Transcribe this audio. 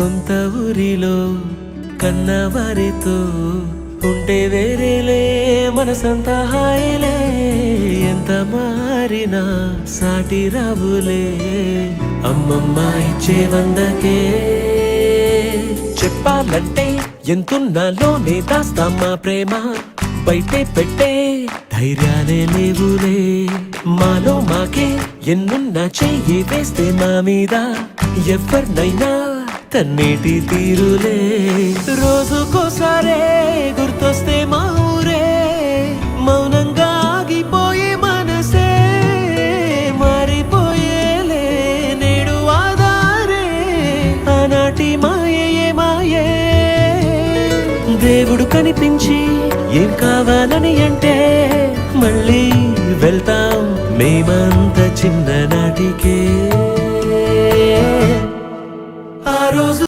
సొంత ఊరిలో కన్నవారితో ఉంటే వేరేలే మనసంతా హాయిలే ఎంత మారినా సాటి రావులే అమ్మమ్మ ఇచ్చే వందకే చెప్పాలంటే ఎంతున్నాలోనే దాస్తామా ప్రేమ బయటే పెట్టే ధైర్యాలే లేవులే మాలో మాకే ఎన్నున్నా చెయ్యి వేస్తే మా మీద ఎవరినైనా తన్నేటి తీరులే రోజుకోసారే గుర్తొస్తే మా ఊరే మౌనంగా ఆగిపోయే మనసే మారిపోయేలే నేడు ఆధారే ఆనాటి మాయే మాయే దేవుడు కనిపించి ఏం కావాలని అంటే మళ్ళీ వెళ్తాం మేమంత చిన్ననాటికే ఆ రోజు